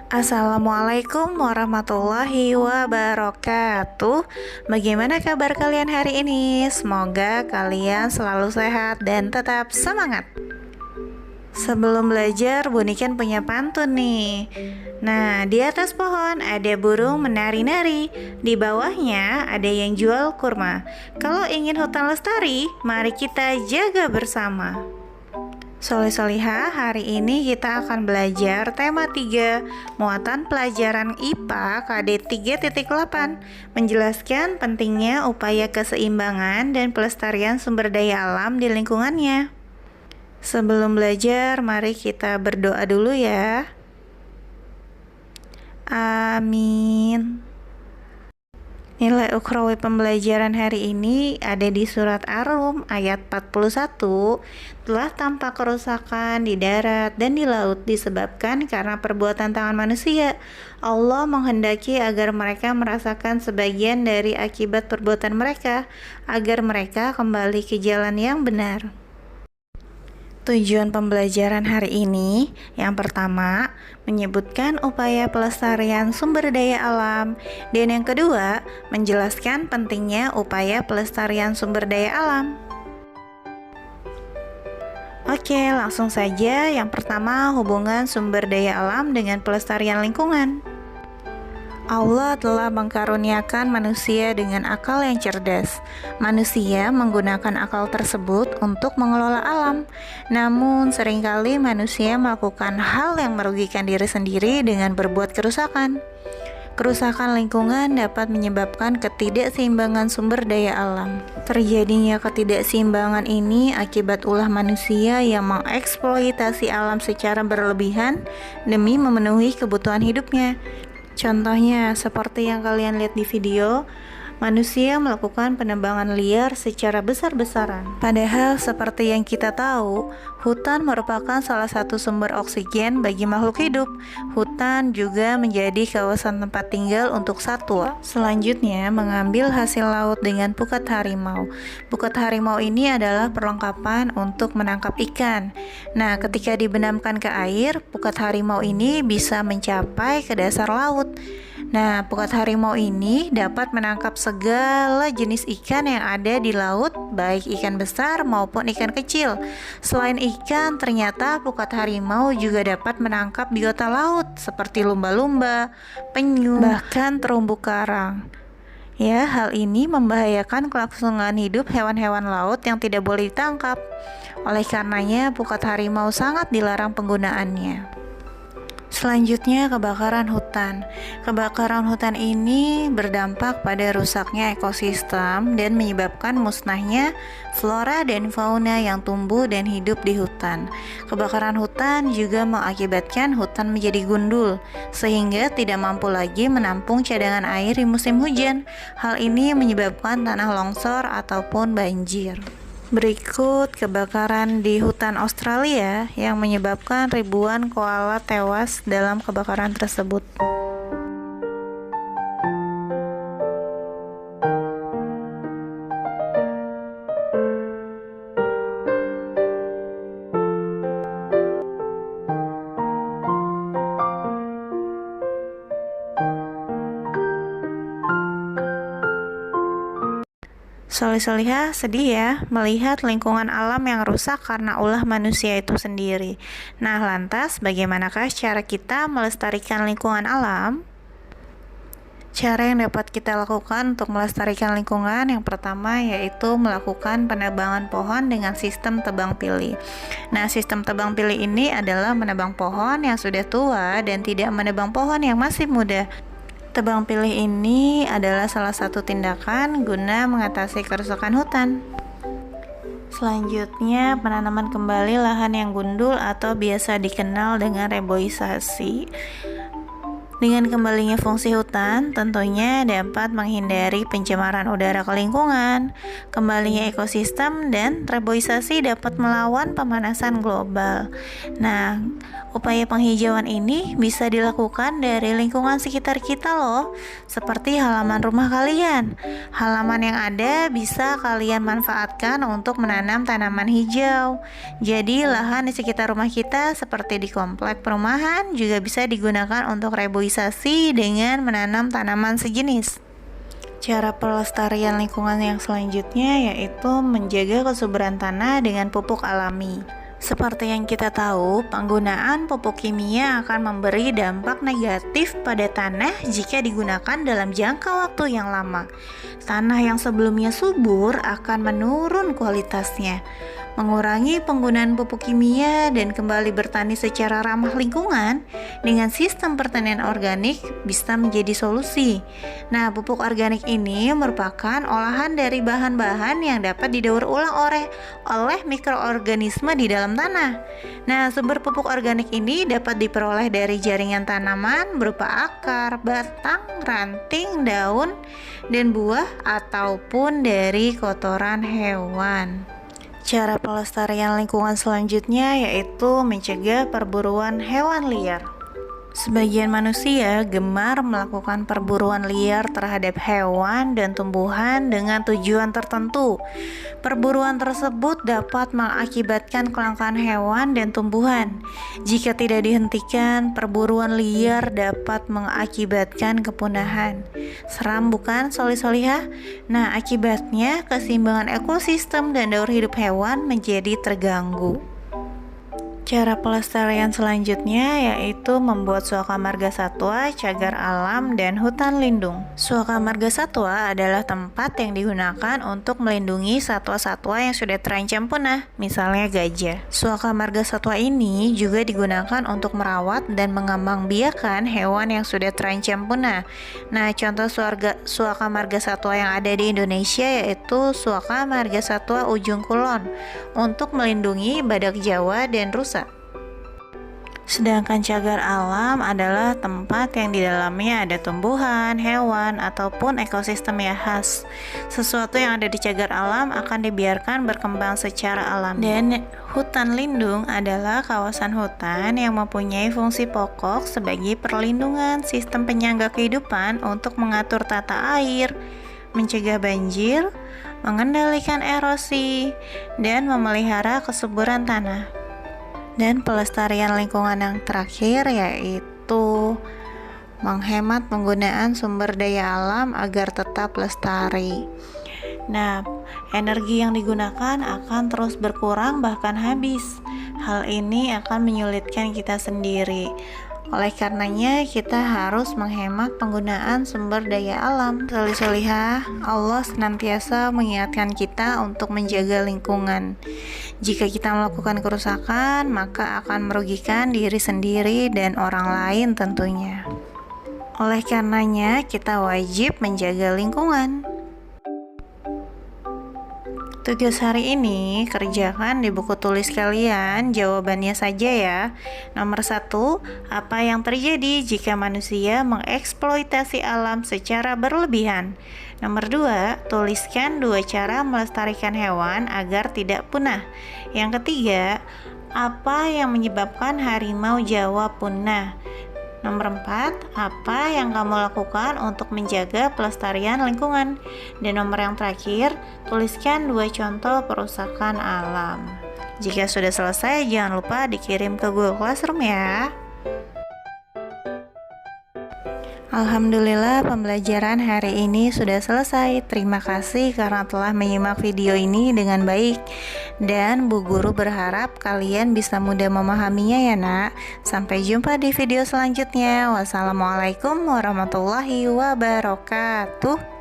Assalamualaikum warahmatullahi wabarakatuh. Bagaimana kabar kalian hari ini? Semoga kalian selalu sehat dan tetap semangat. Sebelum belajar, Bunikan punya pantun nih. Nah, di atas pohon ada burung menari-nari. Di bawahnya ada yang jual kurma. Kalau ingin hutan lestari, mari kita jaga bersama. Soleh-solihah, hari ini kita akan belajar tema 3 muatan pelajaran IPA KD 3.8 menjelaskan pentingnya upaya keseimbangan dan pelestarian sumber daya alam di lingkungannya. Sebelum belajar, mari kita berdoa dulu ya. Amin. Nilai ukhrawi pembelajaran hari ini ada di surat Ar-Rum ayat 41. Telah tampak kerusakan di darat dan di laut disebabkan karena perbuatan tangan manusia. Allah menghendaki agar mereka merasakan sebagian dari akibat perbuatan mereka, agar mereka kembali ke jalan yang benar. Tujuan pembelajaran hari ini, yang pertama, menyebutkan upaya pelestarian sumber daya alam, dan yang kedua, menjelaskan pentingnya upaya pelestarian sumber daya alam. Oke, langsung saja. Yang pertama, hubungan sumber daya alam dengan pelestarian lingkungan. Allah telah mengkaruniakan manusia dengan akal yang cerdas. Manusia menggunakan akal tersebut untuk mengelola alam. Namun, seringkali manusia melakukan hal yang merugikan diri sendiri dengan berbuat kerusakan. Kerusakan lingkungan dapat menyebabkan ketidakseimbangan sumber daya alam. Terjadinya ketidakseimbangan ini akibat ulah manusia yang mengeksploitasi alam secara berlebihan demi memenuhi kebutuhan hidupnya. Contohnya, seperti yang kalian lihat di video, manusia melakukan penebangan liar secara besar-besaran. Padahal seperti yang kita tahu, hutan merupakan salah satu sumber oksigen bagi makhluk hidup. Hutan juga menjadi kawasan tempat tinggal untuk satwa. Selanjutnya, mengambil hasil laut dengan pukat harimau. Pukat harimau ini adalah perlengkapan untuk menangkap ikan. Nah, ketika dibenamkan ke air, pukat harimau ini bisa mencapai ke dasar laut. Nah, pukat harimau ini dapat menangkap segala jenis ikan yang ada di laut, baik ikan besar maupun ikan kecil. Selain ikan, ternyata pukat harimau juga dapat menangkap biota laut seperti lumba-lumba, penyu, bahkan terumbu karang. Ya, hal ini membahayakan kelangsungan hidup hewan-hewan laut yang tidak boleh ditangkap. Oleh karenanya, pukat harimau sangat dilarang penggunaannya. Selanjutnya, kebakaran hutan. Kebakaran hutan ini berdampak pada rusaknya ekosistem dan menyebabkan musnahnya flora dan fauna yang tumbuh dan hidup di hutan. Kebakaran hutan juga mengakibatkan hutan menjadi gundul, sehingga tidak mampu lagi menampung cadangan air di musim hujan. Hal ini menyebabkan tanah longsor ataupun banjir. Berikut kebakaran di hutan Australia yang menyebabkan ribuan koala tewas dalam kebakaran tersebut. Soleh-solihah sedih ya melihat lingkungan alam yang rusak karena ulah manusia itu sendiri. Nah, lantas bagaimanakah cara kita melestarikan lingkungan alam? Cara yang dapat kita lakukan untuk melestarikan lingkungan yang pertama yaitu melakukan penebangan pohon dengan sistem tebang pilih. Nah, sistem tebang pilih ini adalah menebang pohon yang sudah tua dan tidak menebang pohon yang masih muda. Tebang pilih ini adalah salah satu tindakan guna mengatasi kerusakan hutan. Selanjutnya, penanaman kembali lahan yang gundul atau biasa dikenal dengan reboisasi. Dengan kembalinya fungsi hutan, tentunya dapat menghindari pencemaran udara ke lingkungan, kembalinya ekosistem, dan reboisasi dapat melawan pemanasan global. Nah, upaya penghijauan ini bisa dilakukan dari lingkungan sekitar kita loh, seperti halaman rumah kalian. Halaman yang ada bisa kalian manfaatkan untuk menanam tanaman hijau. Jadi, lahan di sekitar rumah kita seperti di komplek perumahan juga bisa digunakan untuk reboisasi dengan menanam tanaman sejenis. Cara pelestarian lingkungan yang selanjutnya yaitu menjaga kesuburan tanah dengan pupuk alami. Seperti yang kita tahu, penggunaan pupuk kimia akan memberi dampak negatif pada tanah jika digunakan dalam jangka waktu yang lama. Tanah yang sebelumnya subur akan menurun kualitasnya. Mengurangi penggunaan pupuk kimia dan kembali bertani secara ramah lingkungan dengan sistem pertanian organik bisa menjadi solusi. Nah, pupuk organik ini merupakan olahan dari bahan-bahan yang dapat didaur ulang oleh mikroorganisme di dalam tanah. Nah, sumber pupuk organik ini dapat diperoleh dari jaringan tanaman berupa akar, batang, ranting, daun, dan buah ataupun dari kotoran hewan. Cara pelestarian lingkungan selanjutnya yaitu mencegah perburuan hewan liar. Sebagian manusia gemar melakukan perburuan liar terhadap hewan dan tumbuhan dengan tujuan tertentu. Perburuan tersebut dapat mengakibatkan kelangkaan hewan dan tumbuhan. Jika tidak dihentikan, perburuan liar dapat mengakibatkan kepunahan. Seram bukan, Solih-solihah? Nah, akibatnya keseimbangan ekosistem dan daur hidup hewan menjadi terganggu. Cara pelestarian selanjutnya yaitu membuat suaka marga satwa, cagar alam, dan hutan lindung. Suaka marga satwa adalah tempat yang digunakan untuk melindungi satwa-satwa yang sudah terancam punah, misalnya gajah. Suaka marga satwa ini juga digunakan untuk merawat dan mengembangbiakan hewan yang sudah terancam punah. Nah, contoh suaka marga satwa yang ada di Indonesia yaitu Suaka Marga Satwa Ujung Kulon untuk melindungi badak Jawa dan rusa. Sedangkan cagar alam adalah tempat yang di dalamnya ada tumbuhan, hewan, ataupun ekosistem yang khas. Sesuatu yang ada di cagar alam akan dibiarkan berkembang secara alami. Dan hutan lindung adalah kawasan hutan yang mempunyai fungsi pokok sebagai perlindungan sistem penyangga kehidupan untuk mengatur tata air, mencegah banjir, mengendalikan erosi, dan memelihara kesuburan tanah. Dan pelestarian lingkungan yang terakhir yaitu menghemat penggunaan sumber daya alam agar tetap lestari. Nah, energi yang digunakan akan terus berkurang bahkan habis. Hal ini akan menyulitkan kita sendiri. Oleh karenanya kita harus menghemat penggunaan sumber daya alam. Solih-solihah, Allah senantiasa mengingatkan kita untuk menjaga lingkungan. Jika kita melakukan kerusakan, maka akan merugikan diri sendiri dan orang lain tentunya. Oleh karenanya kita wajib menjaga lingkungan. Tugas hari ini kerjakan di buku tulis kalian jawabannya saja ya. Nomor 1, apa yang terjadi jika manusia mengeksploitasi alam secara berlebihan? Nomor 2, tuliskan 2 cara melestarikan hewan agar tidak punah. Yang ketiga, apa yang menyebabkan harimau Jawa punah? Nomor 4, apa yang kamu lakukan untuk menjaga pelestarian lingkungan? Dan nomor yang terakhir, tuliskan 2 contoh perusakan alam. Jika sudah selesai, jangan lupa dikirim ke Google Classroom ya. Alhamdulillah, pembelajaran hari ini sudah selesai. Terima kasih karena telah menyimak video ini dengan baik. Dan Bu Guru berharap kalian bisa mudah memahaminya ya nak. Sampai jumpa di video selanjutnya. Wassalamualaikum warahmatullahi wabarakatuh.